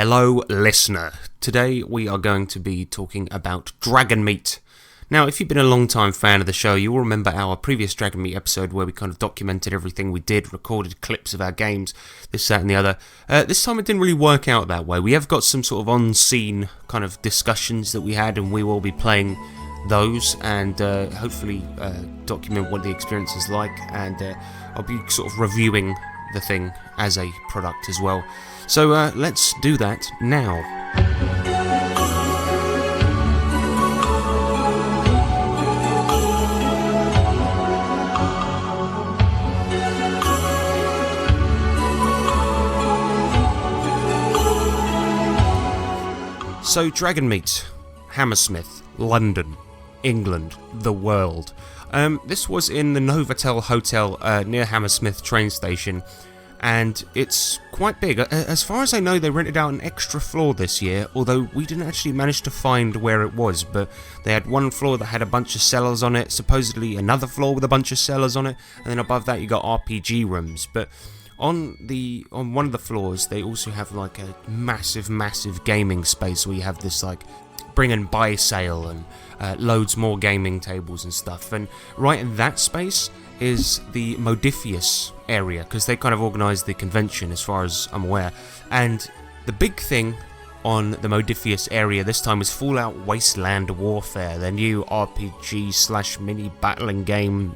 Hello, listener. Today we are going to be talking about Dragonmeet. Now, if you've been a long-time fan of the show, you will remember our previous Dragonmeet episode where we kind of documented everything we did, recorded clips of our games, this, that and the other. This time it didn't really work out that way. We have got some sort of on-scene kind of discussions that we had, and we will be playing those and hopefully document what the experience is like, and I'll be sort of reviewing the thing as a product as well. So let's do that now. So Dragonmeet, Hammersmith, London, England, the world. This was in the Novotel Hotel near Hammersmith train station, and it's quite big. As far as I know, they rented out an extra floor this year, although we didn't actually manage to find where it was, but they had one floor that had a bunch of cellars on it, supposedly another floor with a bunch of cellars on it, and then above that you got RPG rooms. But on one of the floors, they also have like a massive gaming space where you have this like bring and buy sale and loads more gaming tables and stuff. And right in that space is the Modifius area, because they kind of organised the convention as far as I'm aware. And the big thing on the Modifius area this time was Fallout Wasteland Warfare, their new RPG/mini battling game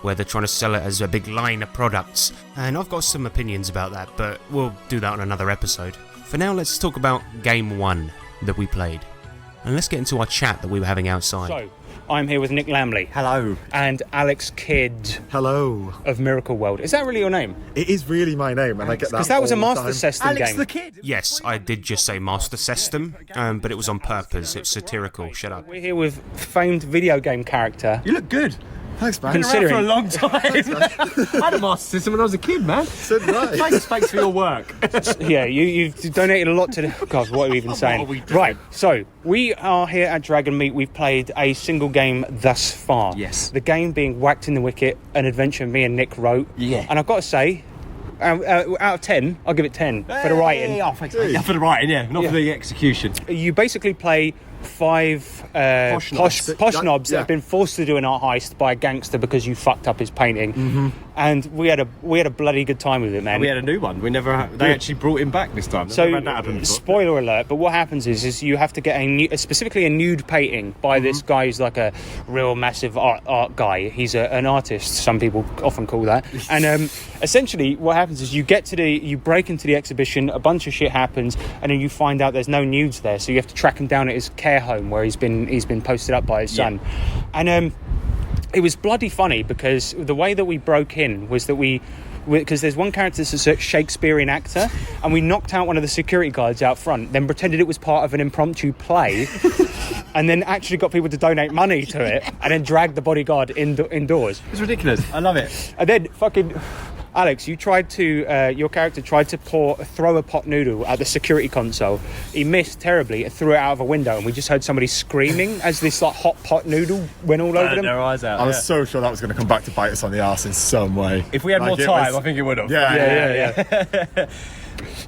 where they're trying to sell it as a big line of products. And I've got some opinions about that, but we'll do that on another episode. For now, let's talk about Game 1 that we played. And let's get into our chat that we were having outside. So, I'm here with Nick Lamley. Hello. And Alex Kidd. Hello. Of Miracle World. Is that really your name? It is really my name, and I get that because that was a all the Master time. System Alex game. the Kid. Yes, I did just say Master System, but it was on purpose. It's satirical. Shut up. We're here with famed video game character. You look good. Thanks, man. Considering- For a long time. I had a Master System when I was a kid, man. So did I. Thanks for your work. Yeah, you've donated a lot to the... God, what are we even saying? are we doing? Right, so we are here at Dragonmeet. We've played a single game thus far. Yes. The game being Whacked in the Wicket, an adventure me and Nick wrote. Yeah. And I've got to say, out of 10, I'll give it 10 for the writing. Oh, thanks. Yeah, for the writing, yeah. Not Yeah. for the execution. You basically play five posh knobs that have been forced to do an art heist by a gangster because you fucked up his painting. Mm-hmm. And we had a bloody good time with it, man. We had a new one. They actually brought him back this time. So, Never had that happen before. spoiler alert, but what happens is you have to get specifically a nude painting by this guy who's like a real massive art guy. He's an artist, some people often call that. And essentially what happens is you break into the exhibition, a bunch of shit happens, and then you find out there's no nudes there, so you have to track him down at his care home where he's been posted up by his son. And it was bloody funny because the way that we broke in was that because there's one character that's a Shakespearean actor, and we knocked out one of the security guards out front, then pretended it was part of an impromptu play, and then actually got people to donate money to it, and then dragged the bodyguard indoors. It's ridiculous. I love it. And then fucking... Alex, your character tried to throw a pot noodle at the security console. He missed terribly and threw it out of a window, and we just heard somebody screaming as this like hot pot noodle went all over them. Their eyes out. I was so sure that was going to come back to bite us on the arse in some way. If we had more time, I think it would have. Yeah.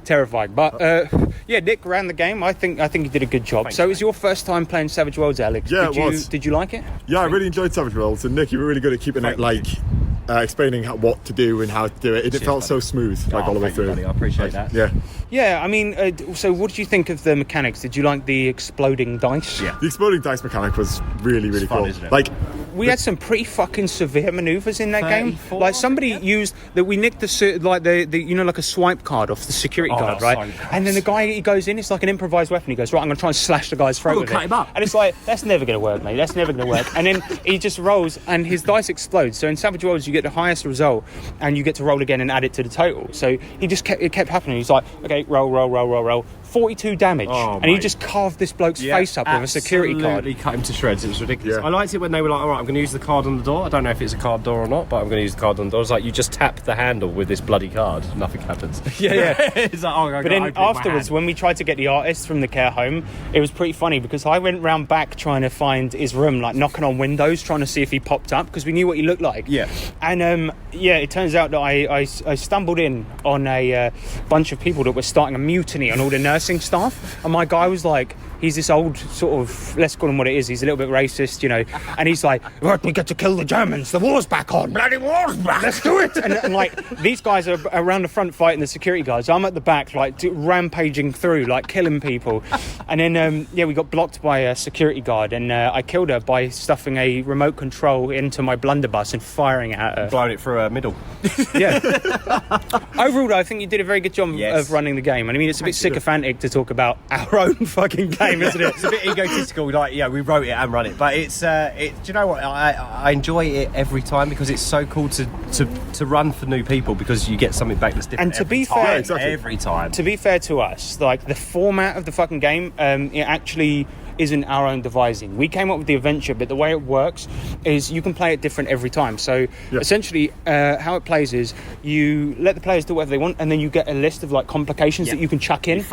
Terrifying. But Nick ran the game. I think he did a good job. Thanks, so it was your first time playing Savage Worlds, Alex? Yeah, it was. Did you like it? Yeah, I really enjoyed Savage Worlds, and Nick, you were really good at keeping it like explaining what to do and how to do it. It felt so smooth, all the way through. Buddy, I appreciate that. Yeah. Yeah, I mean, so what did you think of the mechanics? Did you like the exploding dice? Yeah. The exploding dice mechanic was really fun, cool. isn't it? Like, We had some pretty fucking severe manoeuvres in that game. 34, Like somebody used that. We nicked the like a swipe card off the security guard, that's right? so And then the guy, he goes in. It's like an improvised weapon. He goes, right, I'm going to try and slash the guy's throat with cut it. him up. And it's like, that's never going to work, mate. That's never going to work. And then he just rolls, and his dice explodes. So in Savage Worlds, you get the highest result, and you get to roll again and add it to the total. So it kept happening. He's like, okay, roll. 42 damage, and he just carved this bloke's face up with a security card. Absolutely cut him to shreds. It was ridiculous. Yeah. I liked it when they were like, all right, I'm going to use the card on the door. I don't know if it's a card door or not, but I'm going to use the card on the door. It's like, you just tap the handle with this bloody card. Nothing happens. Yeah. It's like, oh, But then afterwards, when we tried to get the artist from the care home, it was pretty funny because I went round back trying to find his room, like knocking on windows, trying to see if he popped up because we knew what he looked like. Yeah. And it turns out that I stumbled in on a bunch of people that were starting a mutiny on all the nurses nursing staff, and my guy was like, he's this old sort of, let's call him what it is, he's a little bit racist, you know, and he's like, right, we get to kill the Germans, the war's back on, bloody war's back, let's do it. And like, these guys are around the front fighting the security guards, I'm at the back like rampaging through, like killing people. And then we got blocked by a security guard, and I killed her by stuffing a remote control into my blunderbuss and firing it at her. Blowing it through a middle. Yeah. Overall though, I think you did a very good job of running the game. I mean, it's a bit sycophantic to talk about our own fucking game, isn't it? It's a bit egotistical, like, yeah, we wrote it and run it, but it's do you know what, I enjoy it every time because it's so cool to run for new people, because you get something back that's different. And to be fair, every time. To be fair to us, like, the format of the fucking game, it actually isn't our own devising. We came up with the adventure, but the way it works is you can play it different every time. So essentially, how it plays is you let the players do whatever they want, and then you get a list of like complications that you can chuck in.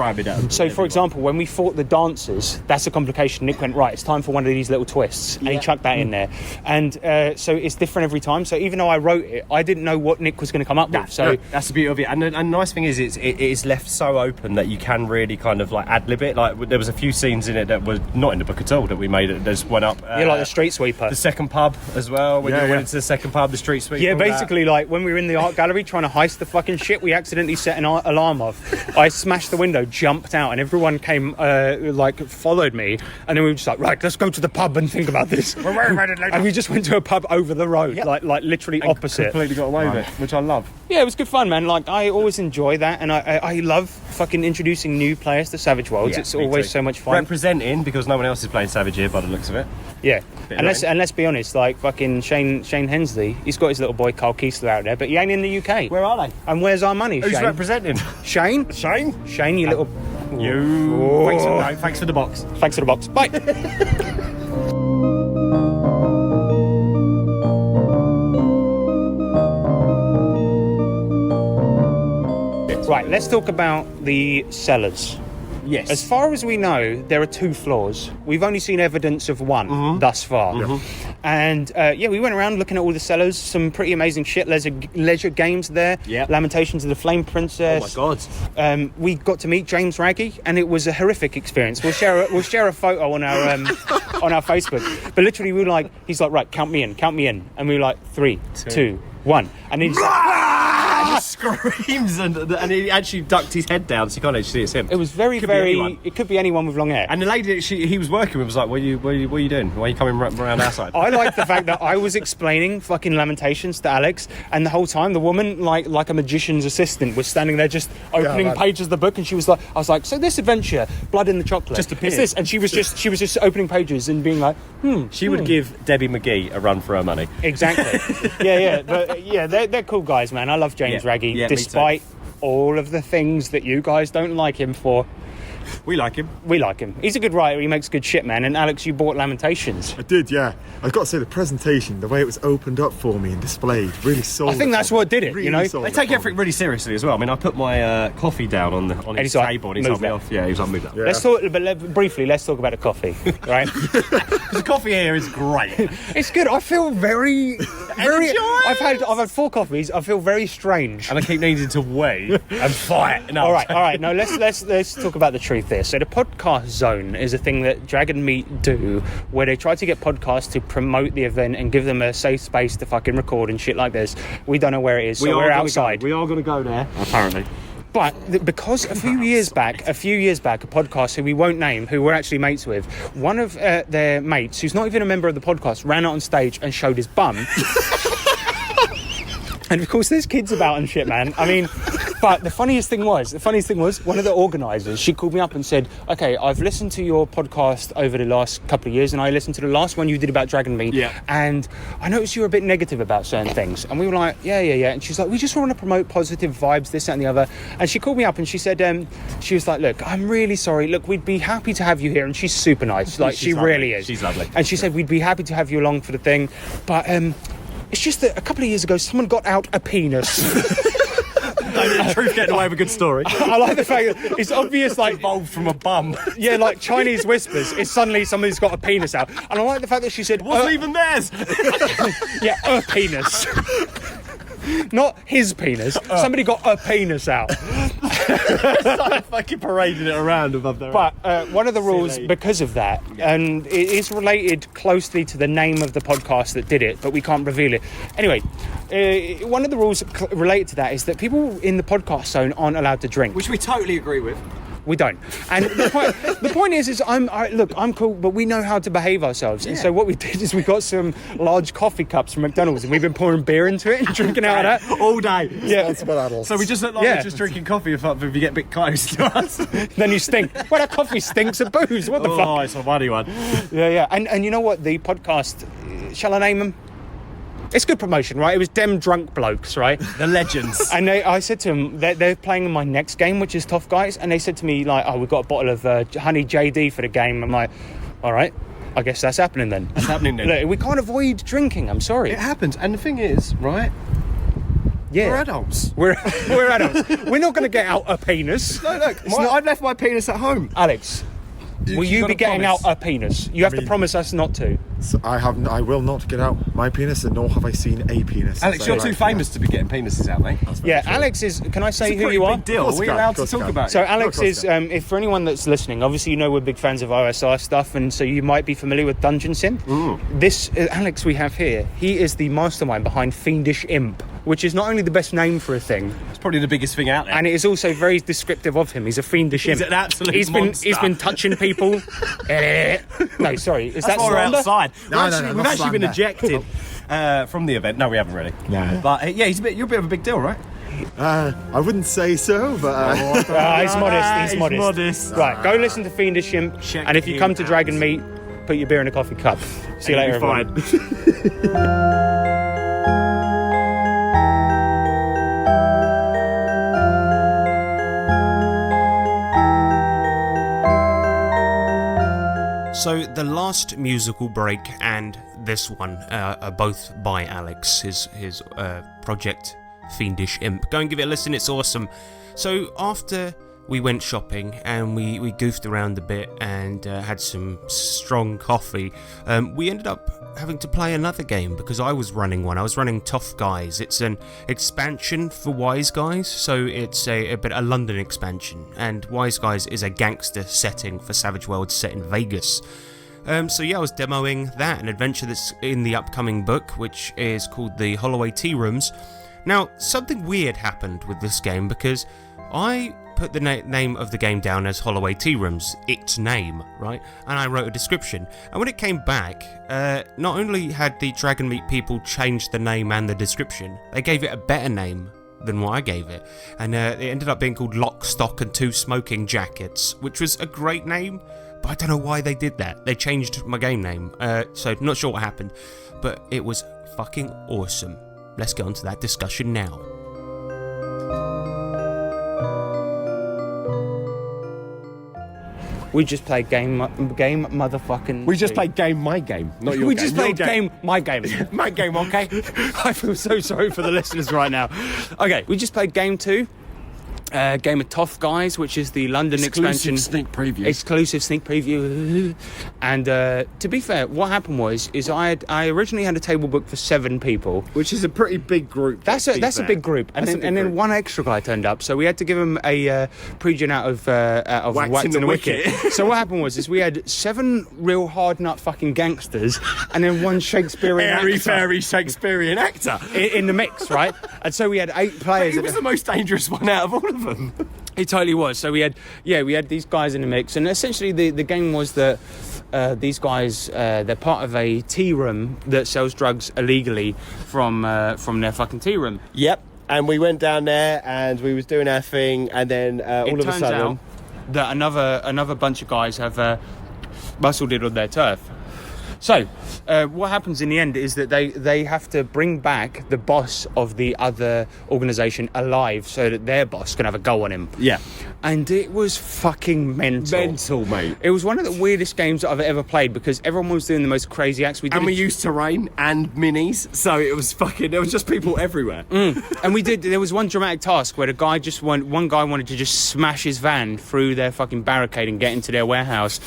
So, for example, when we fought the dancers, that's a complication. Nick went, right, it's time for one of these little twists, and he chucked that in there. And so it's different every time. So even though I wrote it, I didn't know what Nick was going to come up with. So that's the beauty of it. And the nice thing is, it is left so open that you can really kind of like ad lib it. Like, there was a few scenes in it that were not in the book at all that we made. It just went up. Like the street sweeper, the second pub as well. When you went into the second pub, the street sweeper. Yeah, basically, like when we were in the art gallery trying to heist the fucking shit, we accidentally set an alarm off. I smashed the window, jumped out, and everyone came followed me. And then we were just like, right, let's go to the pub and think about this. And we just went to a pub over the road, like literally opposite. Completely got away with it, which I love. Yeah, it was good fun, man. Like, I always enjoy that, and I love fucking introducing new players to Savage Worlds. Yeah, it's always so much fun. Representing, because no one else is playing Savage here by the looks of it. Yeah, and let's be honest, like fucking Shane Hensley, he's got his little boy Carl Kiesler out there, but he ain't in the UK. Where are they? And where's our money? Who's Shane? representing? Shane, you little. You. Thanks for the box. Thanks for the box. Bye. Right, let's talk about the cellars. Yes. As far as we know, there are 2 floors. We've only seen evidence of one thus far. And we went around looking at all the cellars. Some pretty amazing shit. Leisure games there. Yep. Lamentations of the Flame Princess. Oh my god. We got to meet James Raggy, and it was a horrific experience. We'll share a photo on our on our Facebook. But literally, we were like, he's like, right, count me in, and we were like, 3, 2, 1, and then. Just screams and he actually ducked his head down, so you can't actually see it's him. It was very. It could be anyone with long hair. And the lady he was working with was like, what are you doing? Why are you coming around our side? I like the fact that I was explaining fucking Lamentations to Alex, and the whole time the woman, like a magician's assistant, was standing there just opening pages of the book, and she was like, I was like, so this adventure, Blood in the Chocolate, just appeared. It's this, and she was just opening pages and being like, She would give Debbie McGee a run for her money. Exactly. But they're cool guys, man. I love James Raggy, despite all of the things that you guys don't like him for. We like him. He's a good writer. He makes good shit, man. And Alex, you bought Lamentations. I did, yeah. I've got to say, the presentation, the way it was opened up for me and displayed, really sold. I think that's what did it. Really, you know, they take everything really seriously as well. I mean, I put my coffee down on his table, and he told me off. Yeah, he was like, move that. Yeah. Let's talk about the coffee, right? The coffee here is great. It's good. I feel very. I've had 4 coffees. I feel very strange, and I keep needing to weigh and fight. No. All right. No, let's talk about the truth there. So the podcast zone is a thing that Dragonmeet do, where they try to get podcasts to promote the event and give them a safe space to fucking record and shit like this. We don't know where it is, so we're outside. We are going to go there, apparently. But because a few years back, a podcast who we won't name, who we're actually mates with, one of their mates, who's not even a member of the podcast, ran out on stage and showed his bum. And of course, there's kids about and shit, man. I mean, but the funniest thing was, one of the organisers, she called me up and said, okay, I've listened to your podcast over the last couple of years, and I listened to the last one you did about Dragonmeet, and I noticed you were a bit negative about certain things. And we were like, yeah. And she's like, we just want to promote positive vibes, this, that, and the other. And she called me up and she said, she was like, look, I'm really sorry. Look, we'd be happy to have you here. And she's super nice. Like, she really is. She's lovely. And she said, we'd be happy to have you along for the thing. But it's just that a couple of years ago, someone got out a penis. The truth getting away with a good story. I like the fact that it's obvious, like, evolved from a bum. Yeah, like Chinese whispers. It's suddenly somebody's got a penis out, and I like the fact that she said, "Wasn't even theirs." Yeah, a penis, not his penis. Somebody got a penis out. Started fucking parading it around above their head. But one of the rules, Silly. because of that, and it is related closely to the name of the podcast that did it, but we can't reveal it. Anyway, one of the rules related to that is that people in the podcast zone aren't allowed to drink. Which we totally agree with. We don't. And the point is I'm cool, but we know how to behave ourselves. And so what we did is we got some large coffee cups from McDonald's and we've been pouring beer into it and drinking out of that. All day. Yeah. Responsible adults. So we just look like we're just drinking coffee if you get a bit close to us. Then you stink. Well, that coffee stinks of booze. What the fuck? Oh, it's a funny one. Yeah. And you know what? The podcast, shall I name them? It's good promotion, right? It was them drunk blokes, right? The legends. And I said to them, they're playing in my next game, which is Tough Guys. And they said to me, like, oh, we've got a bottle of Honey JD for the game. I'm like, all right, I guess that's happening then. That's happening then. Look, we can't avoid drinking, I'm sorry. It happens. And the thing is, right? Yeah. We're adults. We're adults. We're not going to get out a penis. No, look. I've left my penis at home. Alex, will you gotta be getting promise. out a penis? You have to promise us not to. So I will not get out my penis, and nor have I seen a penis. Alex, So, you're too famous to be getting penises out, mate. Yeah, Alex is... Can I say It's a who pretty you are? big deal. Of course Are we you can, allowed of to course you talk can. about So it? Alex of course is, you can. if for anyone that's listening, obviously you know we're big fans of OSR stuff, and so you might be familiar with Dungeon Synth. This Alex we have here, he is the mastermind behind Fiendish Imp, which is not only the best name for a thing, It's probably the biggest thing out there. and it is also very descriptive of him. He's a fiendish imp. He's an absolute He's monster. been touching people. No, sorry, is That's that why we're slander? outside. No, We've not actually been slander. ejected from the event. No, we haven't really. No. But yeah, you're a bit of a big deal, right? I wouldn't say so, but He's modest. He's modest. modest. Right, go listen to Fiendish Imp, Check and if you him come to out. Dragonmeet, put your beer in a coffee cup. See you later, You'll be everyone. fine. So the last musical break and this one are both by Alex, his project Fiendish Imp. Go and give it a listen, it's awesome. So after we went shopping and we goofed around a bit and had some strong coffee, we ended up having to play another game because I was running one. I was running Tough Guys. It's an expansion for Wise Guys, so it's a London expansion, and Wise Guys is a gangster setting for Savage Worlds set in Vegas. So yeah, I was demoing that, an adventure that's in the upcoming book, which is called the Holloway Tea Rooms. Now, something weird happened with this game because I put the name of the game down as Holloway Tea Rooms, its name, right? And I wrote a description. And when it came back, not only had the Dragonmeet people changed the name and the description, they gave it a better name than what I gave it. And it ended up being called Lock, Stock and Two Smoking Jackets, which was a great name, but I don't know why they did that. They changed my game name, so not sure what happened, but it was fucking awesome. Let's get on to that discussion now. We just played game motherfucking... We just played game, my game, not your We game. just Your played game, my game. My game, okay? I feel so sorry for the listeners right now. Okay, we just played game 2. Game of Tough Guys, which is the London expansion. Exclusive sneak preview. And to be fair, what happened was I originally had a table booked for 7 people. Which is a pretty big group. That's a big group, and then one extra guy turned up, so we had to give him a pre-gen out of Whacked in the Wicket. So what happened was we had 7 real hard nut fucking gangsters, and then one Shakespearean Airy actor fairy Shakespearean actor. in the mix, right? And so we had 8 players. He was the most dangerous one out of all of them. It totally was. So we had these guys in the mix, and essentially the game was that these guys they're part of a tea room that sells drugs illegally from their fucking tea room. Yep. And we went down there and we was doing our thing, and then all of a turns sudden, out that another bunch of guys have muscled it on their turf. So, what happens in the end is that they have to bring back the boss of the other organisation alive so that their boss can have a go on him. yeah, And it was fucking mental. mate. It was one of the weirdest games that I've ever played because everyone was doing the most crazy acts. We And we used terrain and minis, so it was fucking. There was just people everywhere. And we did. There was one dramatic task where one guy wanted to just smash his van through their fucking barricade and get into their warehouse,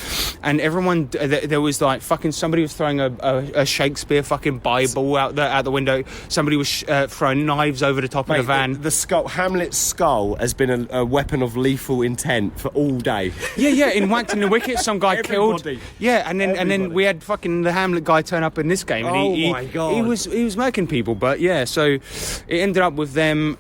and everyone there was like fucking somebody was was throwing a Shakespeare fucking Bible out the window. Somebody was throwing knives over the top of the van. The skull, Hamlet's skull, has been a weapon of lethal intent for all day. Yeah, in Whacked in the Wicket, some guy killed. Yeah, and then we had fucking the Hamlet guy turn up in this game, and my God. he was murking people. But yeah, so it ended up with them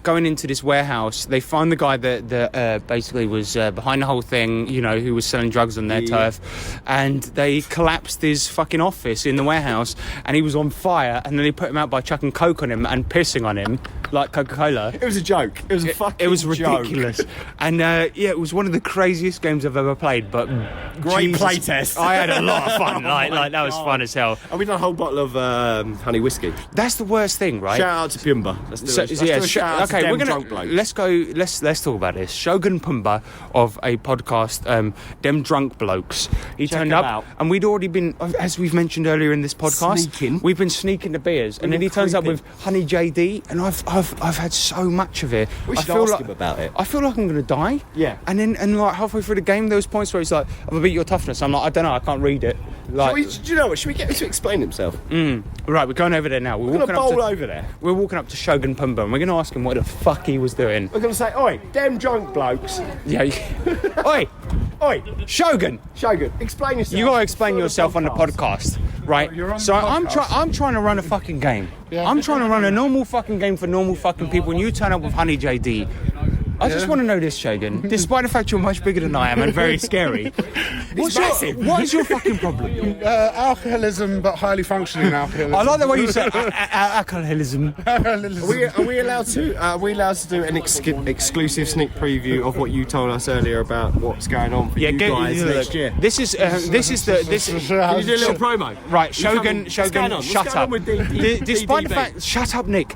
going into this warehouse. They found the guy that basically was behind the whole thing, you know, who was selling drugs on their turf, and they collapsed his fucking office in the warehouse, and he was on fire, and then they put him out by chucking coke on him and pissing on him like Coca-Cola. It was a joke. It was a fucking It was joke. ridiculous. And it was one of the craziest games I've ever played, but Great Jesus, playtest. I had a lot of fun. Like that was fun as hell. And we done a whole bottle of honey whiskey. That's the worst thing, right? Shout out to Pumba. Let's do a shout out to okay, them we're gonna drunk blokes. let's go. Let's talk about this. Shogun Pumba of a podcast, Dem Drunk Blokes. He Check turned him up, out. and we'd already been, as we've mentioned earlier in this podcast, Sneaking. we've been sneaking the beers, and then he turns up with Honey JD, and I've had so much of it. We should I feel ask like, him about it. I feel like I'm gonna die. Yeah. And like halfway through the game, there was points where he's like, "I'm gonna beat your toughness." I'm like, "I don't know, I can't read it." Like, Do you know what? Should we get him to explain himself? right, we're going over there now. We're going to bowl over there. We're walking up to Shogun Pumba, and we're going to ask him what the fuck he was doing. We're going to say, oi, them drunk blokes. Yeah. Oi, Oi, Shogun. Shogun, explain yourself. You got to explain yourself on the podcast, right? You're on So the I'm podcast. trying to run a fucking game. Yeah. I'm trying to run a normal fucking game for normal fucking people, and you turn up with Honey JD. I just want to know this, Shogun. Despite the fact you're much bigger than I am and very scary, what is your fucking problem? Alcoholism, but highly functioning alcoholism. I like the way you say alcoholism. Are we allowed to do an exclusive sneak preview of what you told us earlier about what's going on for you guys next year? This is Can you do a little promo? Right, Shogun, What's going on? shut What's going up. on with D- Despite the DDB? fact, shut up, Nick.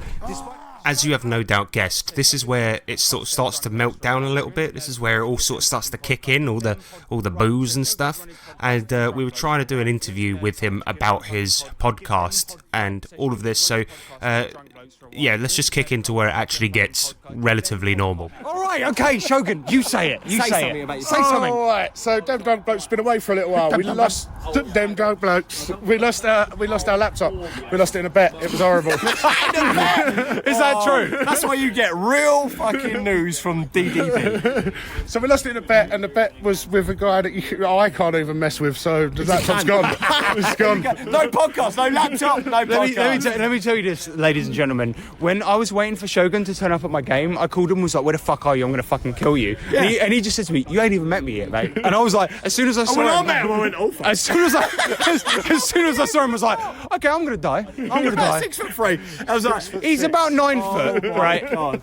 As you have no doubt guessed, this is where it sort of starts to melt down a little bit. This is where it all sort of starts to kick in, all the booze and stuff. And we were trying to do an interview with him about his podcast and all of this. So, yeah, let's just kick into where it actually gets relatively normal. All right, okay, Shogun, you say it. You Say say something it. about Say yourself. something. All right, so Dem Drunk Blokes been away for a little while. We lost Dem Drunk Blokes. We lost our laptop. We lost it in a bet. It was horrible. Is that true? That's why you get real fucking news from DDB. So we lost it in a bet, and the bet was with a guy that I can't even mess with. So the laptop's gone. It's gone. No podcast, no laptop, no podcast. Let me tell you this, ladies and gentlemen. When I was waiting for Shogun to turn up at my game, I called him and was like, "Where the fuck are you? I'm going to fucking kill you." Yeah. And he just said to me, "You ain't even met me yet, mate." And I was like, as soon as I saw him, as soon as I saw him, I was like, "Okay, I'm going to die. I'm going to die." 6'3". I was like, He's about 9 foot, right? God.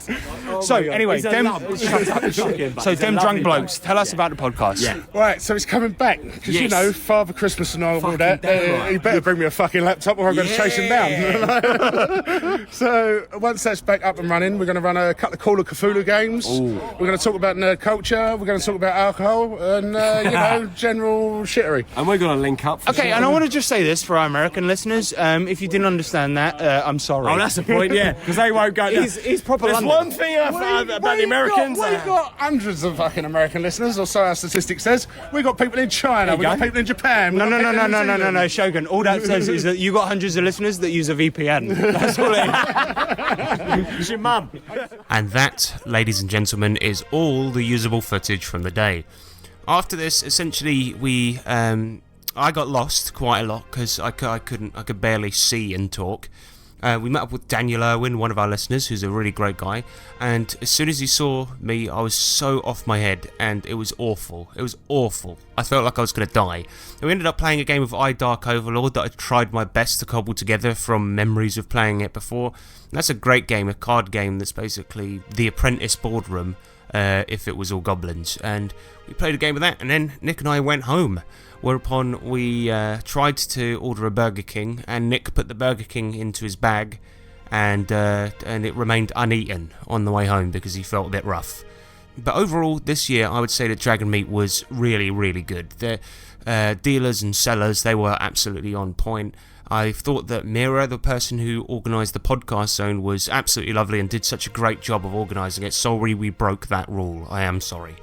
So anyway, He's a Dem, love- shut up. So He's a Dem lovely Drunk bloke. Blokes, tell us about the podcast. Yeah. Right, so it's coming back because you Yes. know Father Christmas and all Fucking that. damn right. He better bring me a fucking laptop or I'm going to chase him down. So once that's back up and running, we're going to run a couple of Call of Cthulhu games. We're going to talk about nerd culture. We're going to talk about alcohol and you know general shittery. And we're going to link up. For Okay, sure. and I want to just say this for our American listeners. If you didn't understand that, I'm sorry. Oh, that's the point, yeah. Because they won't go. He's proper There's London. one thing about the Americans. We've got hundreds of fucking American listeners, or so our statistics says. We've got people in China. We've got go. people in Japan. we've No, got people in New no, Zealand. Shogun. All that says is that you got hundreds of listeners that use a VPN. That's all it is. It's your mum. And that, ladies and gentlemen, is all the usable footage from the day. After this, essentially, I got lost quite a lot because I could barely see and talk. We met up with Daniel Irwin, one of our listeners, who's a really great guy, and as soon as he saw me, I was so off my head, and it was awful. It was awful. I felt like I was going to die. And we ended up playing a game of I, Dark Overlord that I tried my best to cobble together from memories of playing it before. And that's a great game, a card game that's basically The Apprentice Boardroom, if it was all goblins. And we played a game of that, and then Nick and I went home. Whereupon we tried to order a Burger King, and Nick put the Burger King into his bag, and it remained uneaten on the way home because he felt a bit rough. But overall, this year, I would say that Dragonmeet was really, really good. The dealers and sellers, they were absolutely on point. I thought that Mira, the person who organised the podcast zone, was absolutely lovely and did such a great job of organising it. Sorry we broke that rule. I am sorry.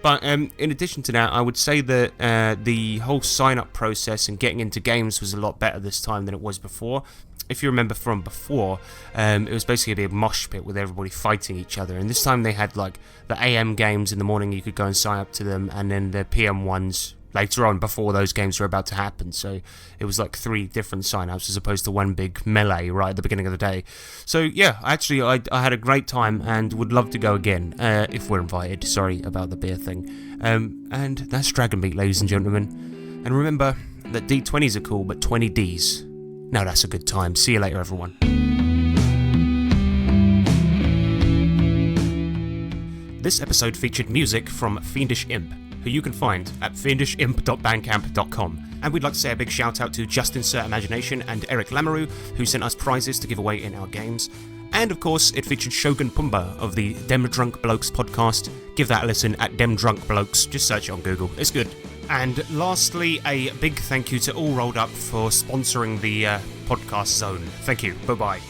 But in addition to that, I would say that the whole sign-up process and getting into games was a lot better this time than it was before. If you remember from before, it was basically a big mosh pit with everybody fighting each other. And this time they had like the AM games in the morning, you could go and sign up to them, and then the PM ones later on before those games were about to happen. So it was like 3 different sign-ups as opposed to one big melee right at the beginning of the day. So yeah, actually I had a great time and would love to go again if we're invited. Sorry about the beer thing. And that's Dragonmeet, ladies and gentlemen. And remember that D20s are cool, but 20Ds, now that's a good time. See you later, everyone. This episode featured music from Fiendish Imp, who you can find at fiendishimp.bandcamp.com. And we'd like to say a big shout out to Justin Sir Imagination and Eric Lamoureux, who sent us prizes to give away in our games. And of course, it featured Shogun Pumba of the Dem Drunk Blokes podcast. Give that a listen at Dem Drunk Blokes, just search it on Google, it's good. And lastly, a big thank you to All Rolled Up for sponsoring the podcast zone. Thank you, bye-bye.